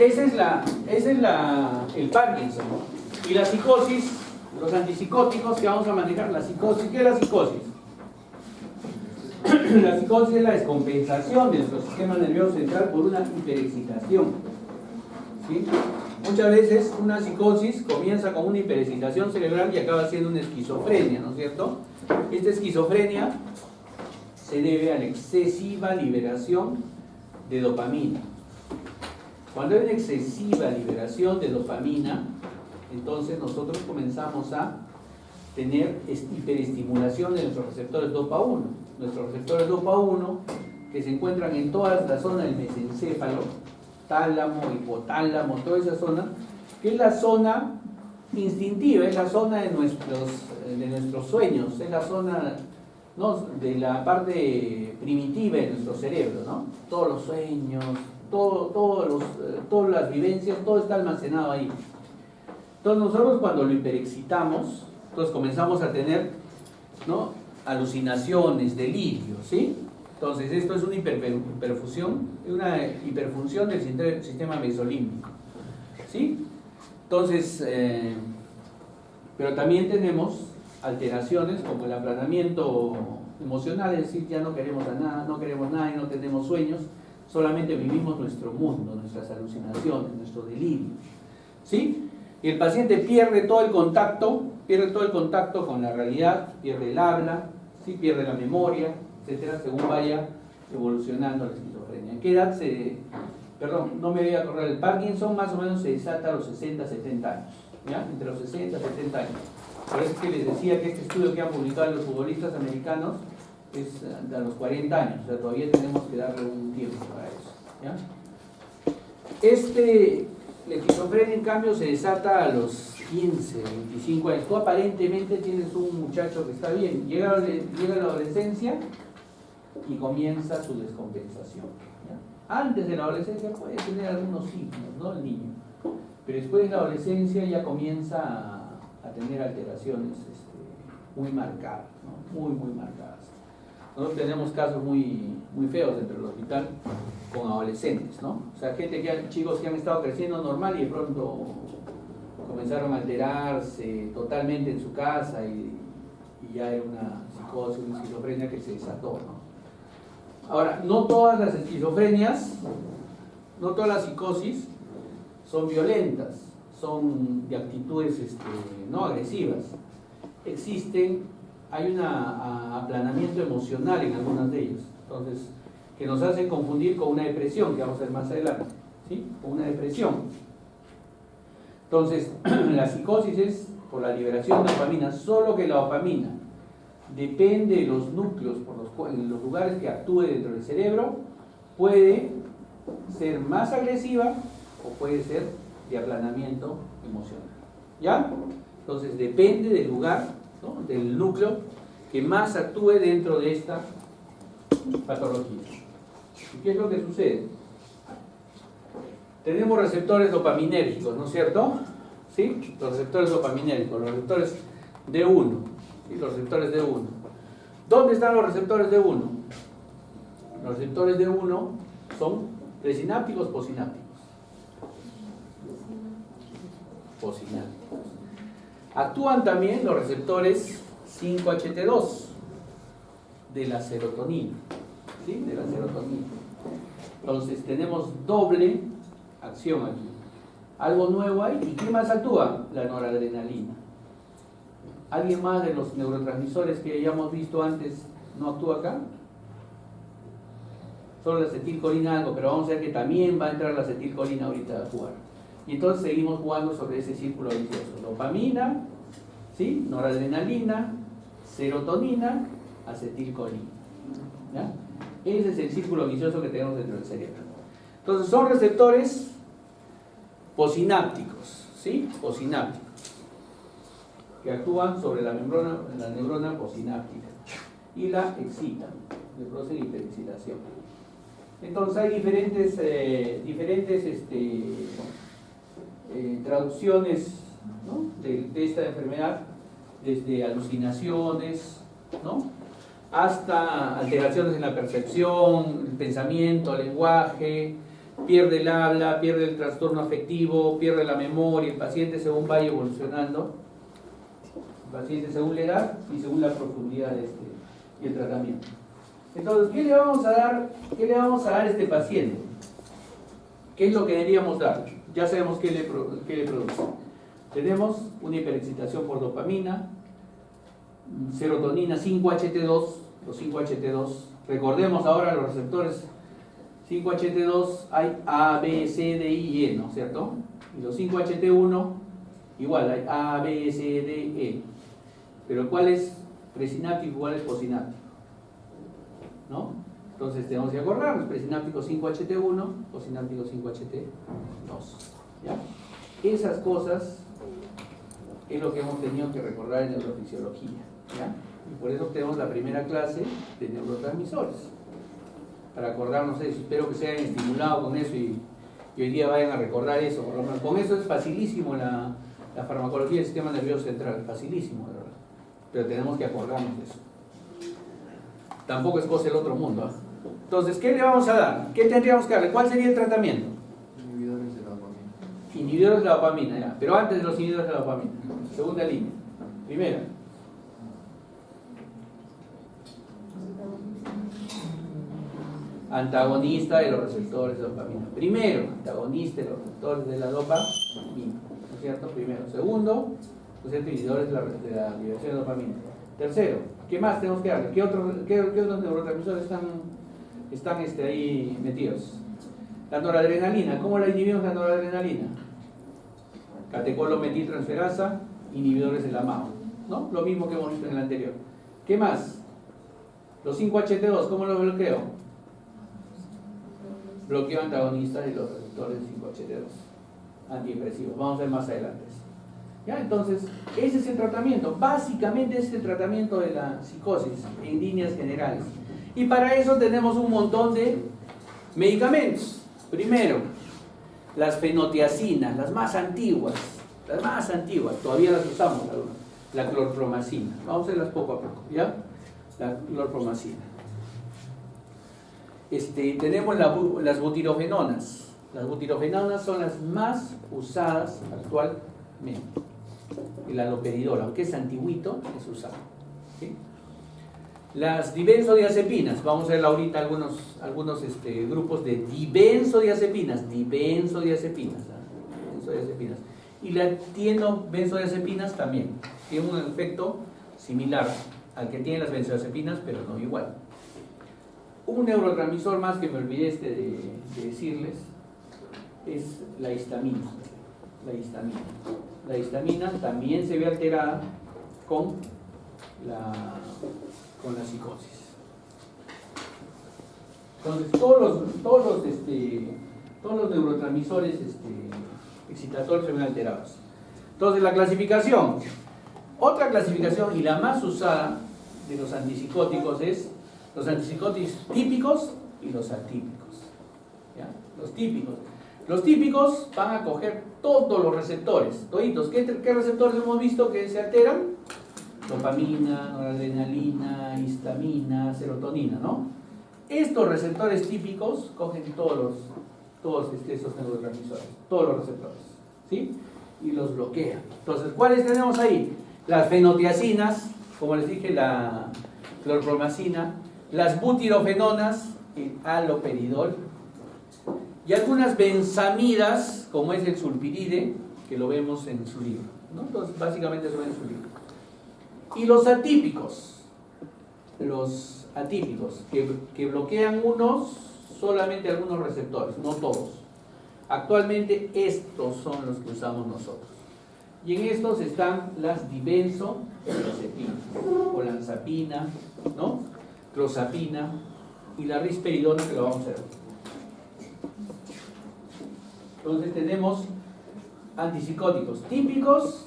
el Parkinson, ¿no? Y la psicosis, los antipsicóticos que vamos a manejar, la psicosis. ¿Qué es la psicosis? La psicosis es la descompensación de nuestro sistema nervioso central por una hiperexcitación, ¿sí? Muchas veces una psicosis comienza con una hiperexcitación cerebral y acaba siendo una esquizofrenia, ¿no es cierto? Esta esquizofrenia se debe a la excesiva liberación de dopamina. Cuando hay una excesiva liberación de dopamina, entonces nosotros comenzamos a tener hiperestimulación de nuestros receptores DOPA1. Nuestros receptores DOPA1, que se encuentran en toda la zona del mesencéfalo, tálamo, hipotálamo, toda esa zona, que es la zona instintiva, es la zona de nuestros sueños, es la zona, ¿no?, de la parte primitiva de nuestro cerebro, ¿no? Todos los sueños, todas las vivencias, todo está almacenado ahí. Entonces nosotros cuando lo hiperexcitamos, entonces comenzamos a tener, ¿no?, alucinaciones, delirios, ¿sí? Entonces esto es una hiperfunción del sistema mesolímbico, ¿sí? Entonces, pero también tenemos alteraciones como el aplanamiento emocional, es decir, ya no queremos nada y no tenemos sueños, solamente vivimos nuestro mundo, nuestras alucinaciones, nuestro delirio, ¿sí? Y el paciente pierde todo el contacto con la realidad, pierde el habla, ¿sí?, pierde la memoria, etcétera, según vaya evolucionando la esquizofrenia. ¿En qué edad no me voy a acordar, el Parkinson más o menos se desata a los 60, 70 años, ¿ya? Entre los 60 y 70 años. Por eso es que les decía que este estudio que han publicado los futbolistas americanos es a los 40 años, o sea, todavía tenemos que darle un tiempo para eso, ¿ya? La esquizofrenia, en cambio, se desata a los 15, 25 años. Tú aparentemente tienes un muchacho que está bien, llega la adolescencia y comienza su descompensación, ¿ya? Antes de la adolescencia puede tener algunos signos, ¿no?, el niño, pero después de la adolescencia ya comienza a tener alteraciones muy marcadas, ¿no?, muy marcadas. Nosotros tenemos casos muy feos dentro del hospital con adolescentes, ¿no? O sea, chicos que han estado creciendo normal y de pronto comenzaron a alterarse totalmente en su casa y ya era una psicosis, una esquizofrenia que se desató, ¿no? Ahora, no todas las esquizofrenias, no todas las psicosis son violentas, son de actitudes no agresivas. Hay un aplanamiento emocional en algunas de ellas, entonces, que nos hacen confundir con una depresión, que vamos a ver más adelante, ¿sí?, con una depresión. Entonces, la psicosis es por la liberación de dopamina, solo que la dopamina depende de los núcleos en los lugares que actúe dentro del cerebro, puede ser más agresiva o puede ser de aplanamiento emocional, ¿ya? Entonces, depende del lugar, ¿no?, del núcleo que más actúe dentro de esta patología. ¿Y qué es lo que sucede? Tenemos receptores dopaminérgicos, ¿no es cierto? ¿Sí? Los receptores dopaminérgicos, los receptores D1, ¿sí?, los receptores D1. ¿Dónde están los receptores D1? Los receptores D1 son presinápticos, posinápticos. Posinápticos. Actúan también los receptores 5HT2 de la serotonina, ¿sí?, de la serotonina. Entonces tenemos doble acción aquí. Algo nuevo hay. ¿Y qué más actúa? La noradrenalina. ¿Alguien más de los neurotransmisores que ya hemos visto antes no actúa acá? Solo la acetilcolina algo, pero vamos a ver que también va a entrar la acetilcolina ahorita a jugar. Y entonces seguimos jugando sobre ese círculo vicioso. Dopamina, ¿sí?, noradrenalina, serotonina, acetilcolina, ¿ya? Ese es el círculo vicioso que tenemos dentro del cerebro. Entonces son receptores posinápticos, ¿sí?, posinápticos, que actúan sobre la neurona posináptica y la excitan, le producen hiperexcitación. Entonces hay diferentes traducciones, ¿no?, de esta enfermedad, desde alucinaciones, ¿no?, hasta alteraciones en la percepción, el pensamiento, el lenguaje, pierde el habla, pierde el trastorno afectivo, pierde la memoria, el paciente según vaya evolucionando, el paciente según la edad y según la profundidad y el tratamiento. Entonces, ¿qué le vamos a dar? ¿Qué le vamos a dar a este paciente? ¿Qué es lo que deberíamos dar? Ya sabemos qué le produce. Tenemos una hiperexcitación por dopamina, serotonina, 5-HT2, los 5-HT2. Recordemos ahora los receptores 5-HT2, hay A, B, C, D, I y E, ¿no es cierto? Y los 5-HT1, igual, hay A, B, C, D, E. Pero ¿cuál es presináptico y cuál es posináptico? ¿No? Entonces tenemos que acordarnos, presináptico 5-HT1, posináptico 5-HT2. ¿Ya? Esas cosas es lo que hemos tenido que recordar en neurofisiología. ¿Ya? Y por eso tenemos la primera clase de neurotransmisores. Para acordarnos eso, espero que se hayan estimulado con eso y hoy día vayan a recordar eso. Por lo menos. Con eso es facilísimo la farmacología del sistema nervioso central, facilísimo, de verdad. Pero tenemos que acordarnos de eso. Tampoco es cosa del otro mundo. ¿Eh? Entonces, ¿qué le vamos a dar? ¿Qué tendríamos que darle? ¿Cuál sería el tratamiento? Inhibidores de la dopamina. Inhibidores de la dopamina, ya. Pero antes de los inhibidores de la dopamina. Segunda línea. Primera. Antagonista de los receptores de dopamina. Primero, antagonista de los receptores de la dopamina. ¿No es cierto? Primero. Segundo, los inhibidores de la liberación de dopamina. Tercero, ¿qué más tenemos que darle? ¿Qué otros neurotransmisores están ahí metidos? La noradrenalina. ¿Cómo la inhibimos la noradrenalina? Catecolometiltransferasa, inhibidores de la MAO. ¿No? Lo mismo que hemos visto en el anterior. ¿Qué más? Los 5-HT2, ¿cómo los bloqueo? Bloqueo antagonista de los receptores 5-HT2. Antidepresivos. Vamos a ver más adelante. ¿Ya? Entonces, ese es el tratamiento. Básicamente ese es el tratamiento de la psicosis en líneas generales. Y para eso tenemos un montón de medicamentos. Primero, las fenotiacinas, las más antiguas, todavía las usamos algunas. La clorpromacina. Vamos a verlas poco a poco, ¿ya? La clorpromacina. Tenemos las butirofenonas. Las butirofenonas son las más usadas actualmente. El haloperidol, aunque es antiguito, es usado. ¿Sí? Las dibenzodiazepinas, vamos a ver ahorita algunos grupos de dibenzodiazepinas. Y las tienobenzodiazepinas también. Tiene un efecto similar al que tienen las benzodiazepinas, pero no igual. Un neurotransmisor más que me olvidé de decirles es la histamina. La histamina también se ve alterada con la psicosis. Entonces, todos los neurotransmisores excitatorios se ven alterados. Entonces, la clasificación. Otra clasificación, y la más usada de los antipsicóticos, es los antipsicóticos típicos y los atípicos. ¿Ya? Los típicos van a coger todos los receptores, toditos. ¿Qué receptores hemos visto que se alteran? Dopamina, noradrenalina, histamina, serotonina, ¿no? Estos receptores típicos cogen todos esos neurotransmisores, todos los receptores, ¿sí? Y los bloquean. Entonces, ¿cuáles tenemos ahí? Las fenotiacinas, como les dije, la clorpromacina, las butirofenonas, el haloperidol, y algunas benzamidas, como es el sulpiride, que lo vemos en su libro, ¿no? Entonces, básicamente eso ven en su libro. Y los atípicos, que bloquean solamente algunos receptores, no todos. Actualmente estos son los que usamos nosotros. Y en estos están las dibenzodiazepinas, olanzapina, ¿no? Clozapina y la risperidona, que lo vamos a ver. Entonces tenemos antipsicóticos típicos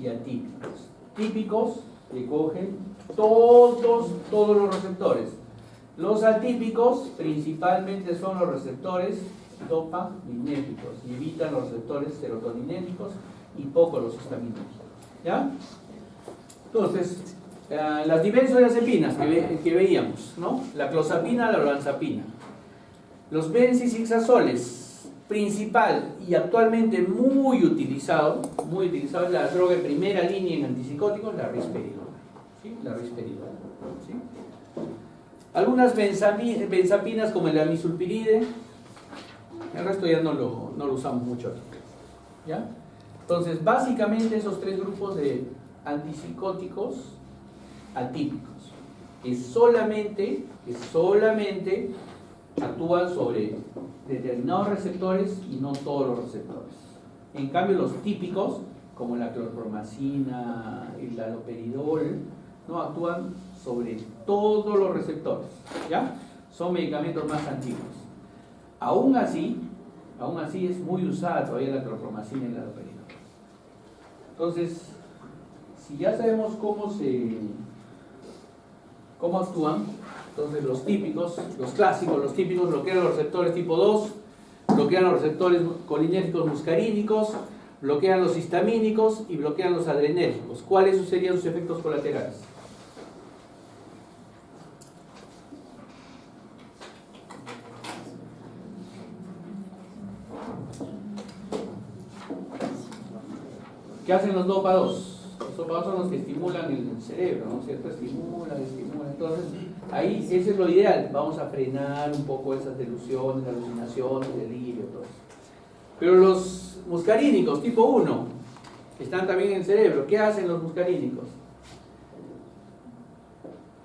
y atípicos. Típicos que cogen todos los receptores. Los atípicos principalmente son los receptores dopaminérgicos y evitan los receptores serotoninérgicos y poco los histaminérgicos. ¿Ya? Entonces, las dibenzodiazepinas que veíamos, ¿no? La clozapina, la olanzapina. Los benzisixazoles, principal y actualmente muy utilizado es la droga de primera línea en antipsicóticos, la risperidona. ¿Sí? La risperidona. ¿Sí? Algunas benzapinas como el amisulpiride, el resto ya no lo usamos mucho aquí. ¿Ya? Entonces, básicamente esos tres grupos de antipsicóticos atípicos que solamente actúan sobre determinados receptores y no todos los receptores. En cambio, los típicos, como la clorpromacina, el haloperidol, no actúan sobre todos los receptores. ¿Ya? Son medicamentos más antiguos. Aún así es muy usada todavía la clorpromacina y el haloperidol. Entonces, si ya sabemos cómo actúan, entonces los típicos, los clásicos, los típicos bloquean los receptores tipo 2, bloquean los receptores colinérgicos muscarínicos, bloquean los histamínicos y bloquean los adrenérgicos. ¿Cuáles serían sus efectos colaterales? ¿Qué hacen los dopa 2? Los dopa 2 son los que estimulan el cerebro, ¿no es cierto? Estimulan. Entonces, ahí ese es lo ideal. Vamos a frenar un poco esas delusiones, alucinaciones, delirio, todo eso. Pero los muscarínicos tipo 1, que están también en el cerebro, ¿qué hacen los muscarínicos?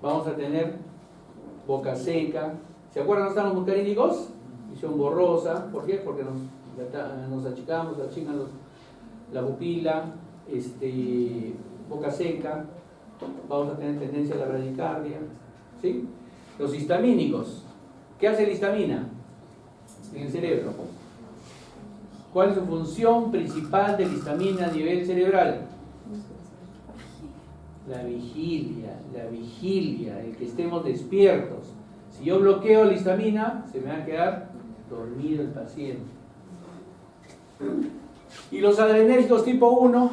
Vamos a tener boca seca. ¿Se acuerdan dónde están los muscarínicos? Visión borrosa. ¿Por qué? Porque nos achicamos, achican la pupila, boca seca, vamos a tener tendencia a la bradicardia. ¿Sí? Los histamínicos, ¿qué hace la histamina en el cerebro? ¿Cuál es su función principal de la histamina a nivel cerebral? La vigilia, el que estemos despiertos. Si yo bloqueo la histamina, se me va a quedar dormido el paciente. Y los adrenérgicos tipo 1,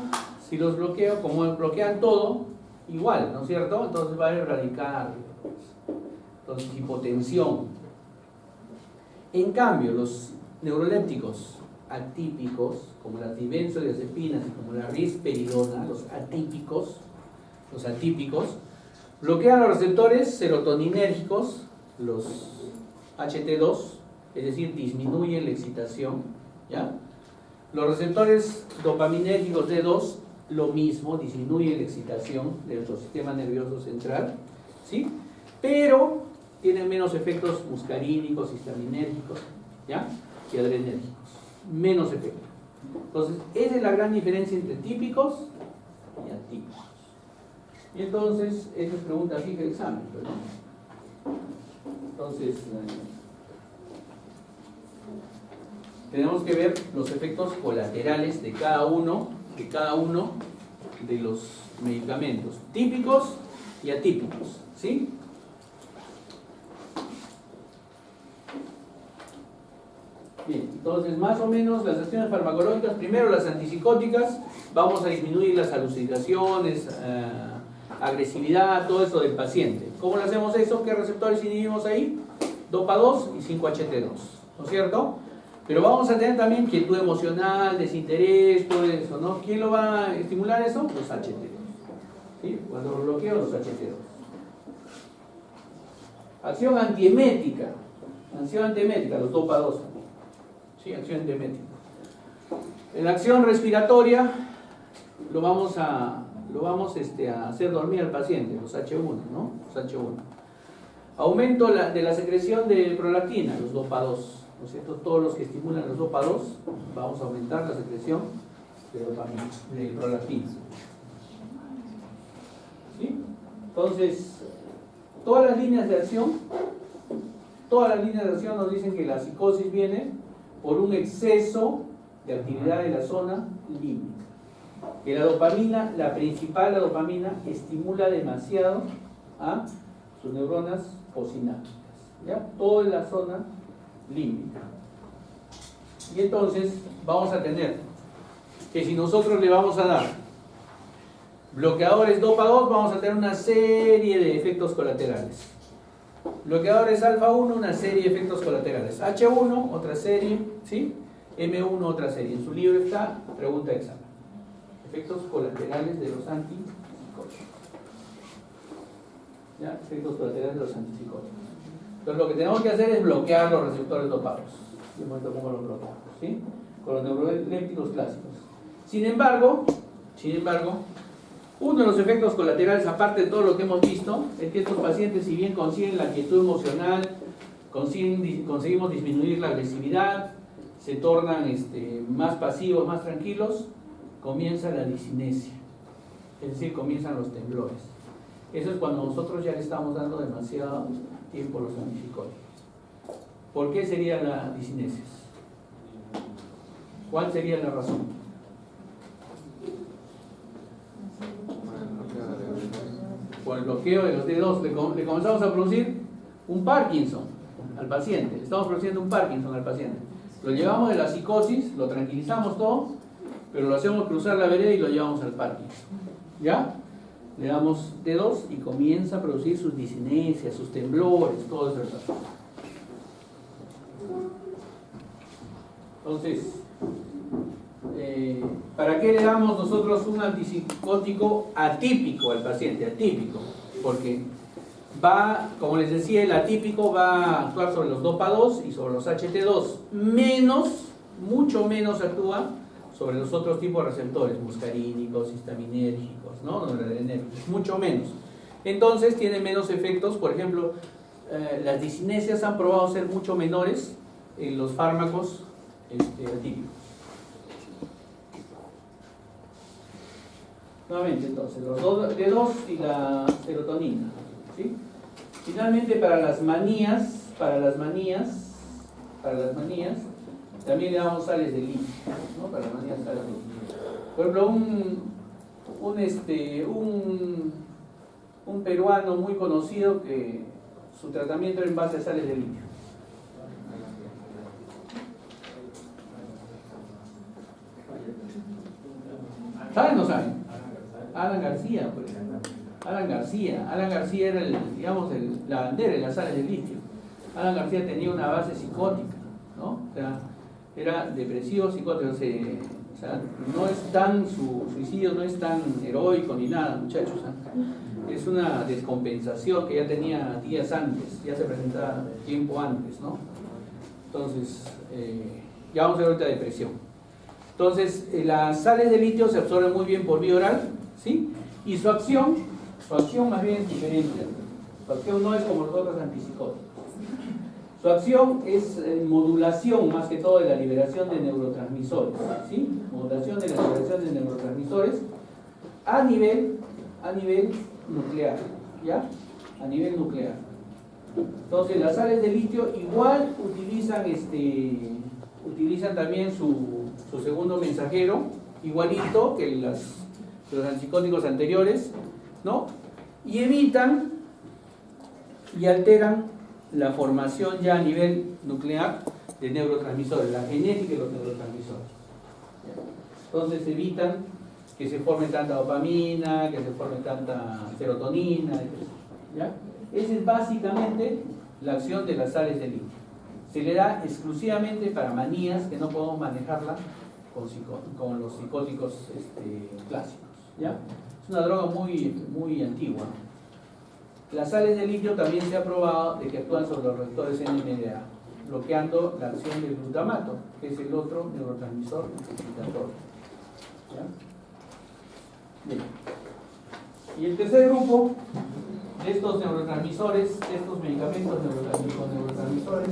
si los bloqueo, como bloquean todo, igual, ¿no es cierto? Entonces va a haber bradicardia, entonces hipotensión. En cambio, los neurolépticos atípicos, como las dibenzodiazepinas y como la risperidona, los atípicos, bloquean los receptores serotoninérgicos, los HT2, es decir, disminuyen la excitación, ¿ya? Los receptores dopaminérgicos D2, lo mismo, disminuyen la excitación de nuestro sistema nervioso central, ¿sí? Pero tienen menos efectos muscarínicos, histaminérgicos, ¿ya? Y adrenérgicos, menos efectos. Entonces, esa es la gran diferencia entre típicos y atípicos. Y entonces, esa es pregunta fija de examen, ¿no? Entonces, tenemos que ver los efectos colaterales de cada uno de los medicamentos, típicos y atípicos, ¿sí? Bien, entonces más o menos las acciones farmacológicas, primero las antipsicóticas, vamos a disminuir las alucinaciones, agresividad, todo eso del paciente. ¿Cómo lo hacemos eso? ¿Qué receptores inhibimos ahí? Dopa 2 y 5-HT2, ¿no es cierto? Pero vamos a tener también quietud emocional, desinterés, todo eso, ¿no? ¿Quién lo va a estimular eso? Los HT2. ¿Sí? Cuando lo bloqueo, los HT2. Acción antiemética, los dopa 2. ¿Sí? Acción antiemética. En la acción respiratoria lo vamos a hacer dormir al paciente, los H1, ¿no? Los H1. Aumento de la secreción de prolactina, los dopa 2. ¿No es cierto? Todos los que estimulan los dopa 2, vamos a aumentar la secreción de prolactina. ¿Sí? Entonces, todas las líneas de acción nos dicen que la psicosis viene por un exceso de actividad de la zona límbica. Que la dopamina, la dopamina, estimula demasiado a sus neuronas posinápticas. ¿Ya? Todo en la zona límbica. Y entonces vamos a tener que si nosotros le vamos a dar bloqueadores dopa 2, vamos a tener una serie de efectos colaterales. Bloqueadores alfa 1, una serie de efectos colaterales. H1, otra serie, ¿sí? M1 otra serie. En su libro está, pregunta examen. Efectos colaterales de los antipsicóticos. ¿Ya? Efectos colaterales de los antipsicóticos. Entonces lo que tenemos que hacer es bloquear los receptores dopados. De momento, ¿cómo los bloqueamos? ¿Sí? Con los neurolépticos clásicos. Sin embargo, uno de los efectos colaterales, aparte de todo lo que hemos visto, es que estos pacientes, si bien consiguen la quietud emocional, conseguimos disminuir la agresividad, se tornan más pasivos, más tranquilos, comienza la disinesia, es decir, comienzan los temblores. Eso es cuando nosotros ya le estamos dando demasiado tiempo a los antipsicóticos. ¿Por qué sería la disinesia? ¿Cuál sería la razón? Por el bloqueo de los D2 le comenzamos a producir un Parkinson al paciente, le estamos produciendo un Parkinson al paciente. Lo llevamos de la psicosis, lo tranquilizamos todo, pero lo hacemos cruzar la vereda y lo llevamos al Parkinson. ¿Ya? Le damos D2 y comienza a producir sus disinesias, sus temblores, todo eso. Entonces, ¿para qué le damos nosotros un antipsicótico atípico al paciente? Atípico, porque va, como les decía, el atípico va a actuar sobre los DOPA2 y sobre los HT2, mucho menos actúa sobre los otros tipos de receptores, muscarínicos, histaminérgicos, ¿no? Noradrenérgicos, mucho menos. Entonces tiene menos efectos. Por ejemplo, las disinesias han probado ser mucho menores en los fármacos atípicos. Nuevamente, entonces, los D2 y la serotonina, ¿sí? Finalmente, para las manías, también le damos sales de litio, ¿no? Para las manías, sales de litio. Por ejemplo, un peruano muy conocido que su tratamiento era en base a sales de litio. ¿Saben o no saben? Alan García, por ejemplo. Alan García era la bandera de las sales de litio. Alan García tenía una base psicótica, ¿no? O sea, era depresivo, psicótico. O sea, su suicidio no es tan heroico ni nada, muchachos. Es una descompensación que ya tenía días antes, ya se presentaba tiempo antes, ¿no? Entonces, ya vamos a ver ahorita depresión. Entonces, las sales de litio se absorben muy bien por vía oral, ¿sí? Y su acción más bien es diferente. Su acción no es como los otros antipsicóticos. Su acción es modulación más que todo de la liberación de neurotransmisores, ¿sí? Modulación de la liberación de neurotransmisores a nivel nuclear, ¿ya? A nivel nuclear. Entonces, las sales de litio igual utilizan también su segundo mensajero, igualito que los antipsicóticos anteriores, ¿no? Y evitan y alteran la formación ya a nivel nuclear de neurotransmisores, la genética de los neurotransmisores. Entonces evitan que se forme tanta dopamina, que se forme tanta serotonina, ¿ya? Esa es básicamente la acción de las sales de litio. Se le da exclusivamente para manías que no podemos manejarla con los psicóticos clásicos, ¿ya? Es una droga muy antigua. Las sales de litio también se ha probado de que actúan sobre los receptores NMDA, bloqueando la acción del glutamato, que es el otro neurotransmisor excitatorio, ¿ya? Bien. Y el tercer grupo de estos neurotransmisores, de estos medicamentos neurotransmisores,